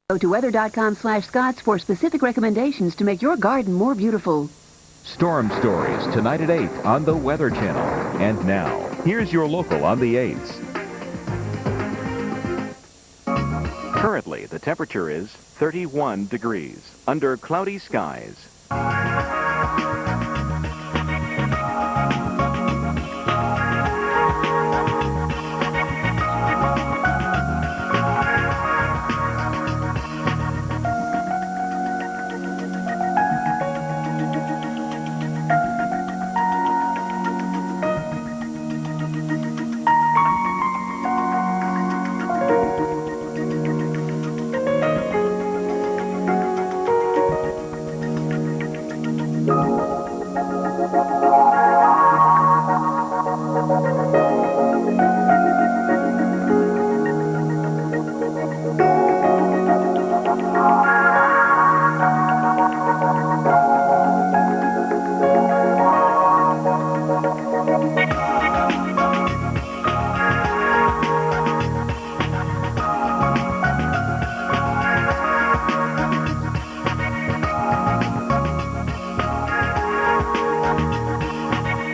Go to weather.com/Scots for specific recommendations to make your garden more beautiful. Storm Stories tonight at 8 on the Weather Channel. And now, here's your local on the 8s. Currently, the temperature is 31 degrees under cloudy skies.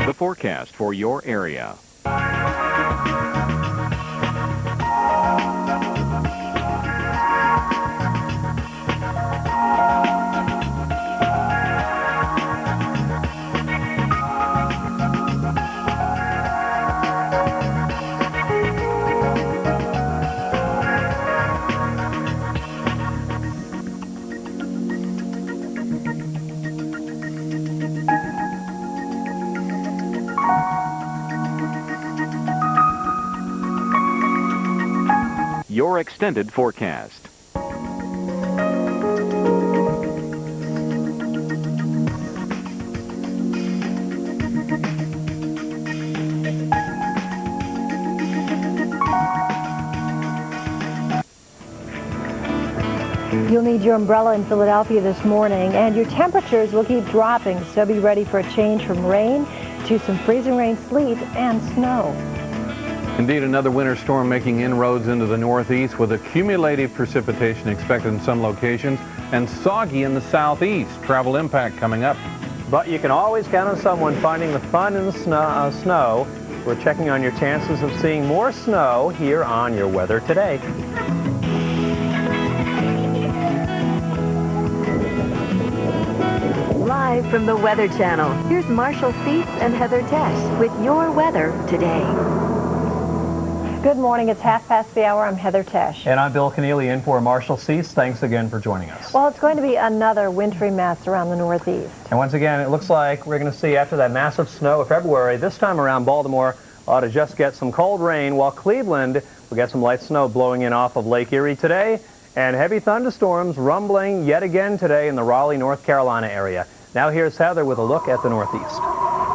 The forecast for your area. Your extended forecast. You'll need your umbrella in Philadelphia this morning, and your temperatures will keep dropping, so be ready for a change from rain to some freezing rain, sleet, and snow. Indeed, another winter storm making inroads into the northeast with accumulative precipitation expected in some locations and soggy in the southeast. Travel impact coming up. But you can always count on someone finding the fun in the snow. We're checking on your chances of seeing more snow here on Your Weather Today. Live from the Weather Channel, here's Marshall Cease and Heather Tesh with Your Weather Today. Good morning. It's 1:30. I'm Heather Tesh. And I'm Bill Keneally in for Marshall Cease. Thanks again for joining us. Well, it's going to be another wintry mess around the northeast. And once again, it looks like we're going to see after that massive snow of February, this time around Baltimore ought to just get some cold rain, while Cleveland will get some light snow blowing in off of Lake Erie today, and heavy thunderstorms rumbling yet again today in the Raleigh, North Carolina area. Now here's Heather with a look at the northeast.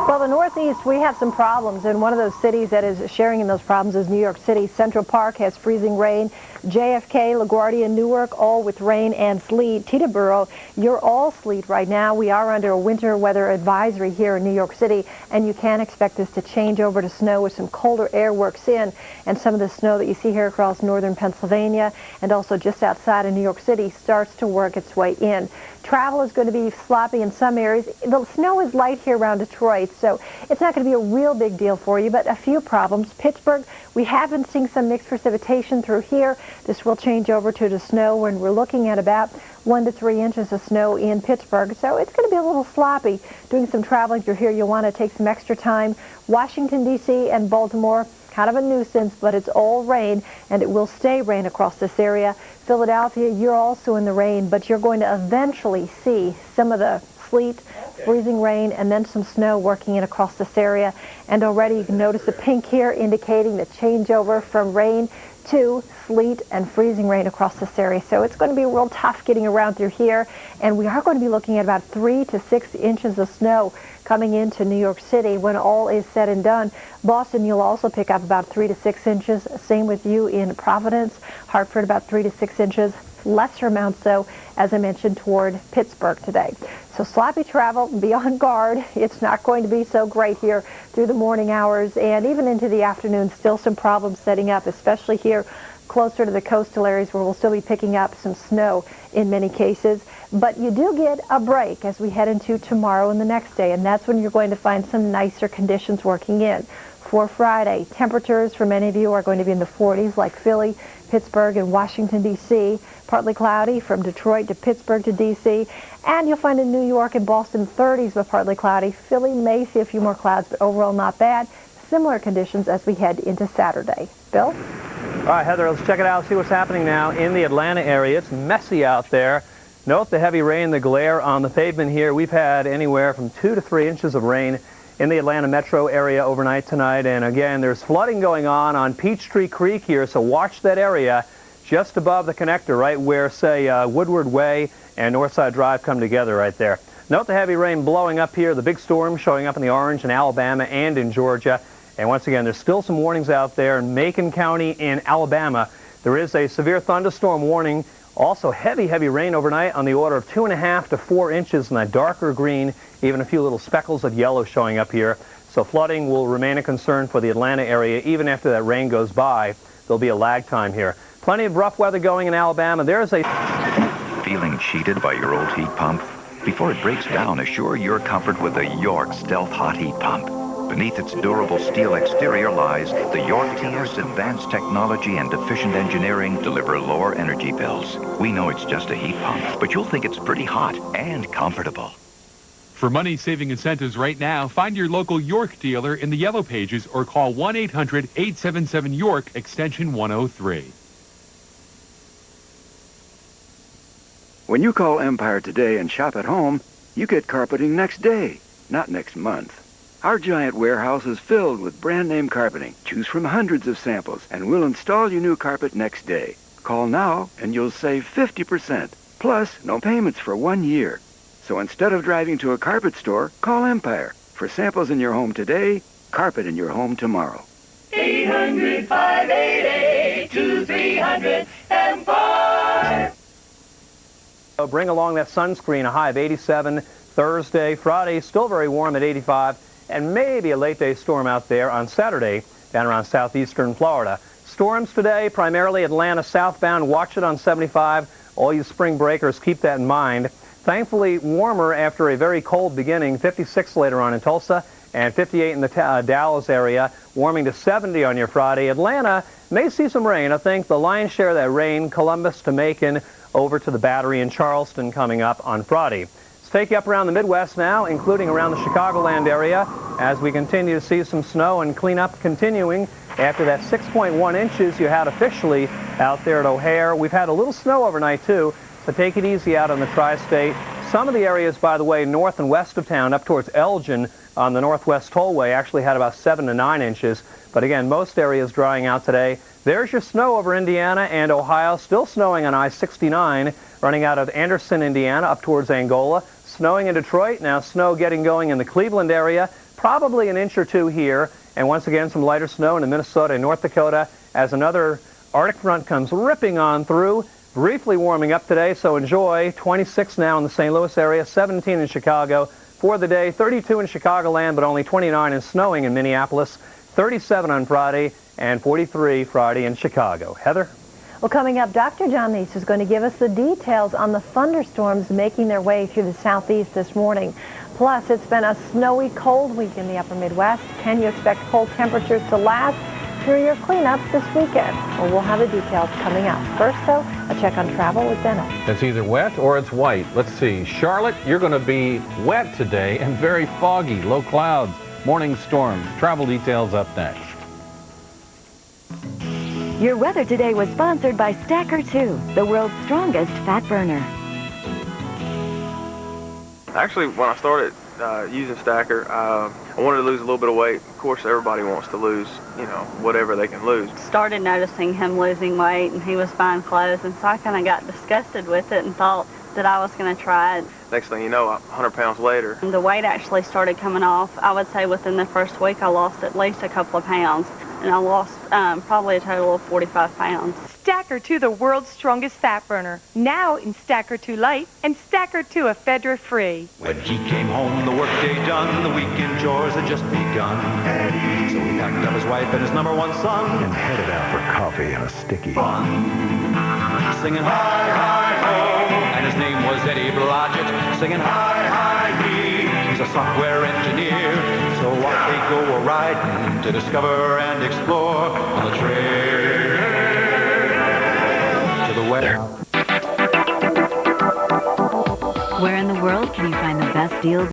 Well, the northeast, we have some problems, and one of those cities that is sharing in those problems is New York City. Central Park has freezing rain. JFK, LaGuardia, Newark, all with rain and sleet. Teterboro, you're all sleet right now. We are under a winter weather advisory here in New York City, and you can expect this to change over to snow as some colder air works in, and some of the snow that you see here across northern Pennsylvania and also just outside of New York City starts to work its way in. Travel is going to be sloppy in some areas. The snow is light here around Detroit, so it's not going to be a real big deal for you, but a few problems. Pittsburgh, we have been seeing some mixed precipitation through here. This will change over to the snow when we're looking at about 1 to 3 inches of snow in Pittsburgh, so it's going to be a little sloppy. Doing some traveling through here, you'll want to take some extra time. Washington, D.C. and Baltimore, kind of a nuisance, but it's all rain, and it will stay rain across this area. Philadelphia, you're also in the rain, but you're going to eventually see some of the sleet, freezing rain, and then some snow working in across this area. And already you can notice the pink here indicating the changeover from rain to sleet and freezing rain across this area. So it's going to be real tough getting around through here, and we are going to be looking at about 3 to 6 inches of snow coming into New York City when all is said and done. Boston, you'll also pick up about 3 to 6 inches. Same with you in Providence. Hartford, about 3 to 6 inches. Lesser amounts, though, as I mentioned, toward Pittsburgh today. So sloppy travel, be on guard. It's not going to be so great here through the morning hours and even into the afternoon. Still some problems setting up, especially here closer to the coastal areas where we'll still be picking up some snow in many cases. But you do get a break as we head into tomorrow and the next day, and that's when you're going to find some nicer conditions working in. For Friday, temperatures for many of you are going to be in the 40s, like Philly, Pittsburgh, and Washington, D.C. Partly cloudy from Detroit to Pittsburgh to D.C. And you'll find in New York and Boston 30s, but partly cloudy. Philly may see a few more clouds, but overall not bad. Similar conditions as we head into Saturday. Bill? All right, Heather, let's check it out, see what's happening now in the Atlanta area. It's messy out there. Note the heavy rain, the glare on the pavement here. We've had anywhere from 2 to 3 inches of rain in the Atlanta metro area overnight tonight. And again, there's flooding going on Peachtree Creek here, so watch that area just above the connector, right where, say, Woodward Way and Northside Drive come together right there. Note the heavy rain blowing up here, the big storm showing up in the orange in Alabama and in Georgia. And once again, there's still some warnings out there in Macon County in Alabama. There is a severe thunderstorm warning. Also heavy rain overnight on the order of 2.5 to 4 inches in that darker green, even a few little speckles of yellow showing up here. So flooding will remain a concern for the Atlanta area even after that rain goes by. There'll be a lag time here. Plenty of rough weather going in Alabama. There's a... Feeling cheated by your old heat pump? Before it breaks down, assure your comfort with the York Stealth Hot Heat Pump. Beneath its durable steel exterior lies the York team's advanced technology and efficient engineering deliver lower energy bills. We know it's just a heat pump, but you'll think it's pretty hot and comfortable. For money-saving incentives right now, find your local York dealer in the Yellow Pages or call 1-800-877-YORK, extension 103. When you call Empire today and shop at home, you get carpeting next day, not next month. Our giant warehouse is filled with brand-name carpeting. Choose from hundreds of samples, and we'll install your new carpet next day. Call now, and you'll save 50%. Plus, no payments for 1 year. So instead of driving to a carpet store, call Empire. For samples in your home today, carpet in your home tomorrow. 800-588-2300 Empire. Bring along that sunscreen, a high of 87 Thursday. Friday, still very warm at 85. And maybe a late day storm out there on Saturday down around southeastern Florida. Storms today, primarily Atlanta southbound. Watch it on 75. All you spring breakers, keep that in mind. Thankfully, warmer after a very cold beginning. 56 later on in Tulsa and 58 in the Dallas area. Warming to 70 on your Friday. Atlanta may see some rain. I think the lion's share of that rain, Columbus to Macon, over to the Battery in Charleston coming up on Friday. Let's take you up around the Midwest now, including around the Chicagoland area, as we continue to see some snow and cleanup continuing after that 6.1 inches you had officially out there at O'Hare. We've had a little snow overnight, too, so take it easy out on the tri-state. Some of the areas, by the way, north and west of town, up towards Elgin on the Northwest Tollway, actually had about 7 to 9 inches. But again, most areas drying out today. There's your snow over Indiana and Ohio. Still snowing on I-69, running out of Anderson, Indiana, up towards Angola. Snowing in Detroit, now snow getting going in the Cleveland area, probably an inch or two here, and once again some lighter snow in Minnesota and North Dakota as another Arctic front comes ripping on through. Briefly warming up today, so enjoy. 26 now in the St. Louis area, 17 in Chicago for the day, 32 in Chicagoland, but only 29 and snowing in Minneapolis, 37 on Friday, and 43 Friday in Chicago. Heather? Well, coming up, Dr. John Neese is going to give us the details on the thunderstorms making their way through the southeast this morning. Plus, it's been a snowy, cold week in the upper Midwest. Can you expect cold temperatures to last through your cleanup this weekend? Well, we'll have the details coming up. First, though, a check on travel with Dennis. It's either wet or it's white. Let's see. Charlotte, you're going to be wet today and very foggy. Low clouds, morning storms. Travel details up next. Your weather today was sponsored by Stacker 2, the world's strongest fat burner. Actually, when I started using Stacker, I wanted to lose a little bit of weight. Of course, everybody wants to lose, whatever they can lose. Started noticing him losing weight, and he was buying clothes, and so I kind of got disgusted with it and thought that I was going to try it. Next thing you know, 100 pounds later. And the weight actually started coming off. I would say within the first week, I lost at least a couple of pounds. And I lost probably a total of 45 pounds. Stacker 2, the world's strongest fat burner. Now in Stacker 2 Light and Stacker 2 Ephedra Free. When he came home, the workday done, the weekend chores had just begun. So he packed up his wife and his #1 son and headed out for coffee and a sticky. Singing hi, hi, ho. And his name was Eddie Blodgett. Singing hi, hi, he. He's a software engineer. So off they go a-riding to discover and explore on the trail to the warehouse. Where in the world can you find the best deals?